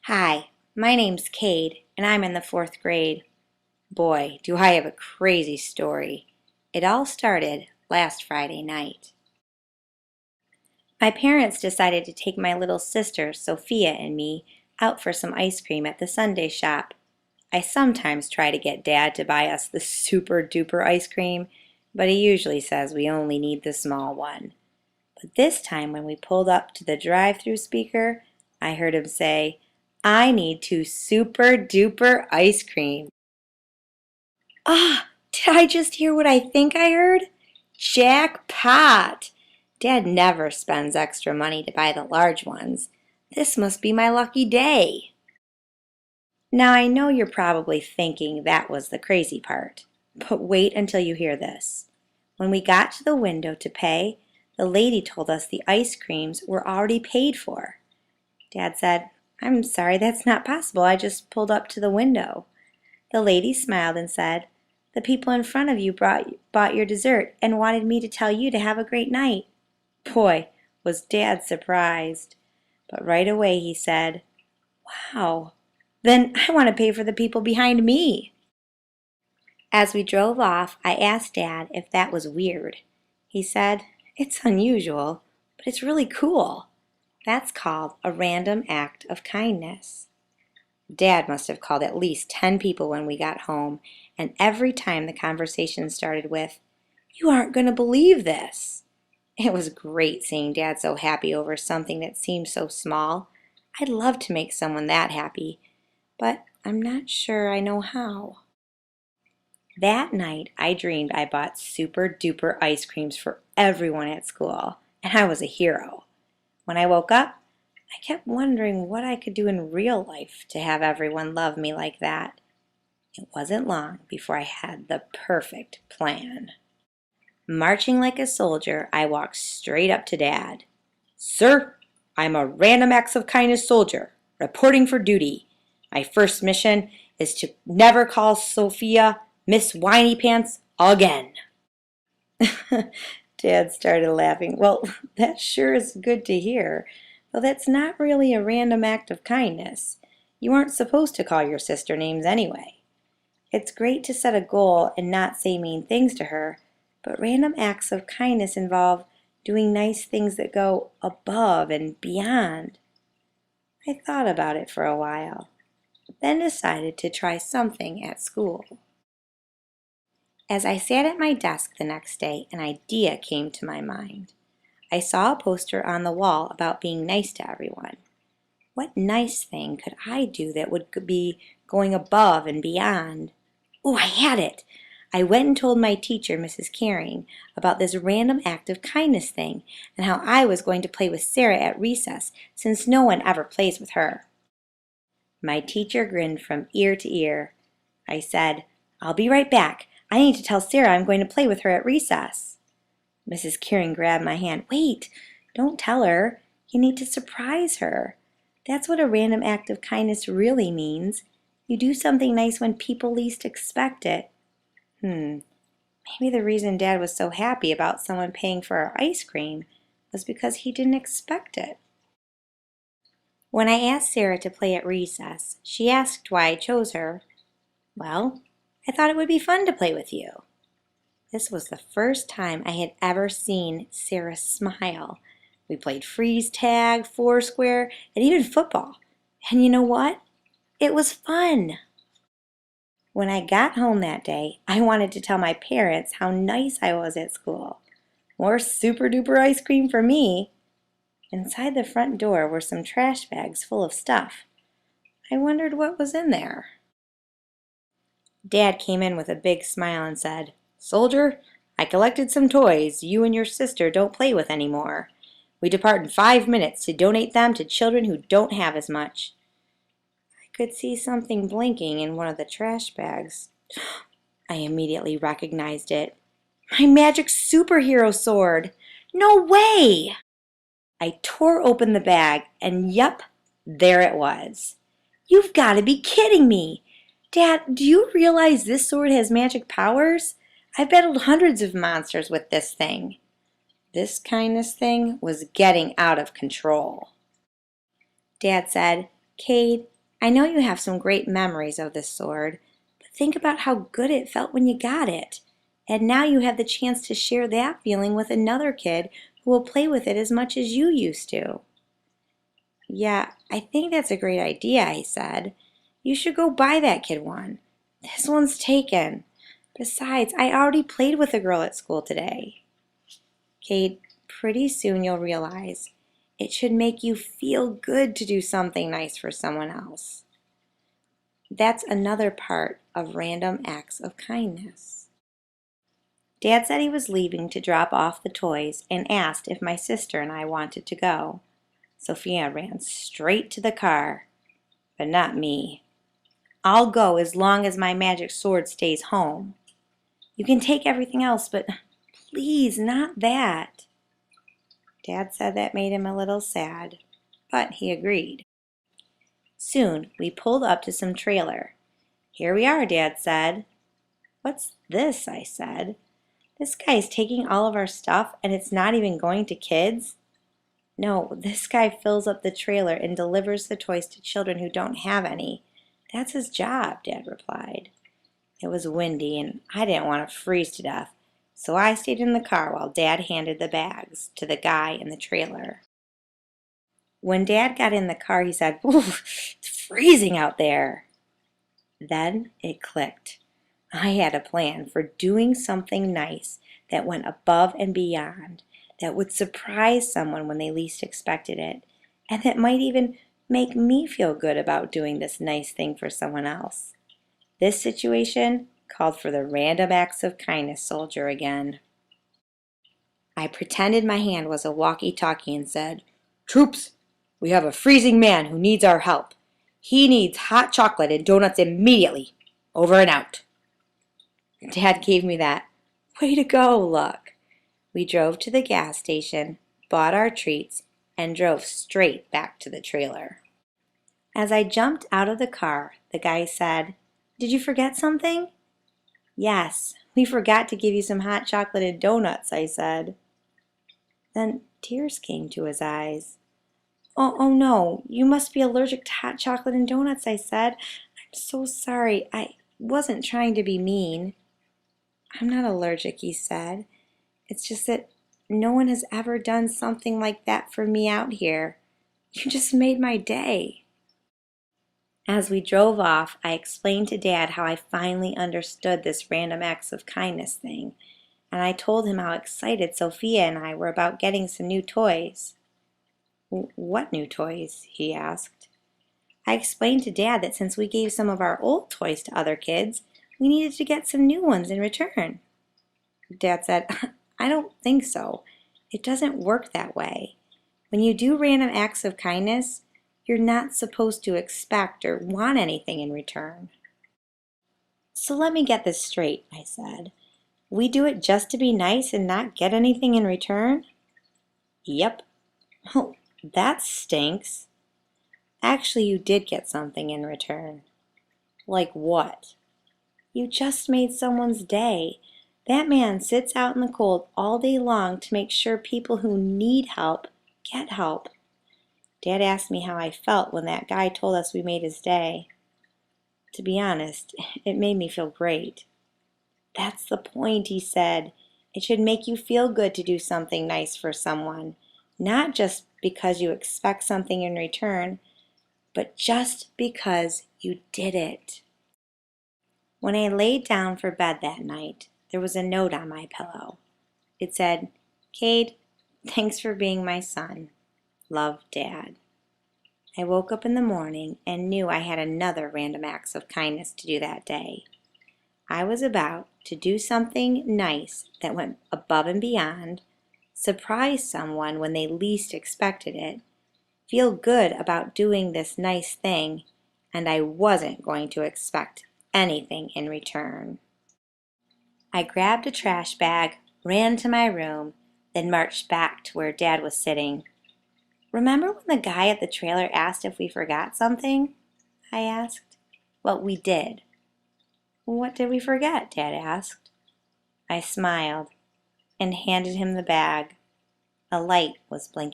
Hi, my name's Cade, and I'm in the fourth grade. Boy, do I have a crazy story. It all started last Friday night. My parents decided to take my little sister, Sophia, and me out for some ice cream at the Sunday shop. I sometimes try to get Dad to buy us the super duper ice cream, but he usually says we only need the small one. But this time when we pulled up to the drive-through speaker, I heard him say, "I need two super duper ice cream." Ah, did I just hear what I think I heard? Jackpot! Dad never spends extra money to buy the large ones. This must be my lucky day. Now I know you're probably thinking that was the crazy part, but wait until you hear this. When we got to the window to pay, the lady told us the ice creams were already paid for. Dad said, "I'm sorry, that's not possible. I just pulled up to the window." The lady smiled and said, "The people in front of you bought your dessert and wanted me to tell you to have a great night." Boy, was Dad surprised. But right away he said, "Wow, then I want to pay for the people behind me." As we drove off, I asked Dad if that was weird. He said, "It's unusual, but it's really cool. That's called a random act of kindness." Dad must have called at least 10 people when we got home, and every time the conversation started with, "You aren't going to believe this." It was great seeing Dad so happy over something that seemed so small. I'd love to make someone that happy, but I'm not sure I know how. That night, I dreamed I bought super duper ice creams for everyone at school, and I was a hero. When I woke up, I kept wondering what I could do in real life to have everyone love me like that. It wasn't long before I had the perfect plan. Marching like a soldier, I walked straight up to Dad. "Sir, I'm a random acts of kindness soldier, reporting for duty. My first mission is to never call Sophia Miss Whiny Pants again." Dad started laughing. "Well, that sure is good to hear, though that's not really a random act of kindness. You aren't supposed to call your sister names anyway. It's great to set a goal and not say mean things to her, but random acts of kindness involve doing nice things that go above and beyond." I thought about it for a while, then decided to try something at school. As I sat at my desk the next day, an idea came to my mind. I saw a poster on the wall about being nice to everyone. What nice thing could I do that would be going above and beyond? Oh, I had it! I went and told my teacher, Mrs. Caring, about this random act of kindness thing and how I was going to play with Sarah at recess since no one ever plays with her. My teacher grinned from ear to ear. I said, "I'll be right back. I need to tell Sarah I'm going to play with her at recess." Mrs. Caring grabbed my hand. "Wait, don't tell her. You need to surprise her. That's what a random act of kindness really means. You do something nice when people least expect it." Maybe the reason Dad was so happy about someone paying for our ice cream was because he didn't expect it. When I asked Sarah to play at recess, she asked why I chose her. "Well, I thought it would be fun to play with you." This was the first time I had ever seen Sarah smile. We played freeze tag, foursquare, and even football. And you know what? It was fun. When I got home that day, I wanted to tell my parents how nice I was at school. More super duper ice cream for me. Inside the front door were some trash bags full of stuff. I wondered what was in there. Dad came in with a big smile and said, "Soldier, I collected some toys you and your sister don't play with anymore. We depart in 5 minutes to donate them to children who don't have as much." I could see something blinking in one of the trash bags. I immediately recognized it. My magic superhero sword! No way! I tore open the bag, and yup, there it was. "You've got to be kidding me! Dad, do you realize this sword has magic powers? I've battled hundreds of monsters with this thing." This kindness thing was getting out of control. Dad said, "Cade, I know you have some great memories of this sword, but think about how good it felt when you got it. And now you have the chance to share that feeling with another kid who will play with it as much as you used to. Yeah, I think that's a great idea, I said. You should go buy that kid one. This one's taken. Besides, I already played with a girl at school today. Cade, pretty soon you'll realize it should make you feel good to do something nice for someone else. That's another part of random acts of kindness. Dad said he was leaving to drop off the toys and asked if my sister and I wanted to go. Sophia ran straight to the car, but not me. I'll go as long as my magic sword stays home. You can take everything else, but please, not that. Dad said that made him a little sad, but he agreed. Soon we pulled up to some trailer. Here we are, Dad said. What's this? I said. This guy's taking all of our stuff and it's not even going to kids? No, this guy fills up the trailer and delivers the toys to children who don't have any. That's his job, Dad replied. It was windy and I didn't want to freeze to death, so I stayed in the car while Dad handed the bags to the guy in the trailer. When Dad got in the car, he said, "Oof, it's freezing out there." Then it clicked. I had a plan for doing something nice that went above and beyond, that would surprise someone when they least expected it, and that might even make me feel good about doing this nice thing for someone else. This situation called for the random acts of kindness soldier again. I pretended my hand was a walkie-talkie and said, "Troops, we have a freezing man who needs our help. He needs hot chocolate and donuts immediately. Over and out." Dad gave me that "way to go" look. We drove to the gas station, bought our treats, and drove straight back to the trailer. As I jumped out of the car, the guy said, "Did you forget something?" "Yes, we forgot to give you some hot chocolate and donuts," I said. Then tears came to his eyes. Oh no, you must be allergic to hot chocolate and donuts," I said. "I'm so sorry. I wasn't trying to be mean." "I'm not allergic," he said. "It's just that no one has ever done something like that for me out here. You just made my day." As we drove off, I explained to Dad how I finally understood this random acts of kindness thing, and I told him how excited Sophia and I were about getting some new toys. "What new toys?" he asked. I explained to Dad that since we gave some of our old toys to other kids, we needed to get some new ones in return. Dad said, "I don't think so. It doesn't work that way. When you do random acts of kindness, you're not supposed to expect or want anything in return." "So let me get this straight," I said. "We do it just to be nice and not get anything in return?" "Yep." "Oh, that stinks." "Actually, you did get something in return." "Like what?" "You just made someone's day. That man sits out in the cold all day long to make sure people who need help get help." Dad asked me how I felt when that guy told us we made his day. To be honest, it made me feel great. "That's the point," he said. "It should make you feel good to do something nice for someone, not just because you expect something in return, but just because you did it." When I laid down for bed that night, there was a note on my pillow. It said, "Cade, thanks for being my son. Love, Dad." I woke up in the morning and knew I had another random acts of kindness to do that day. I was about to do something nice that went above and beyond, surprise someone when they least expected it, feel good about doing this nice thing, and I wasn't going to expect anything in return. I grabbed a trash bag, ran to my room, then marched back to where Dad was sitting. "Remember when the guy at the trailer asked if we forgot something?" I asked. "Well, we did." "What did we forget?" Dad asked. I smiled and handed him the bag. A light was blinking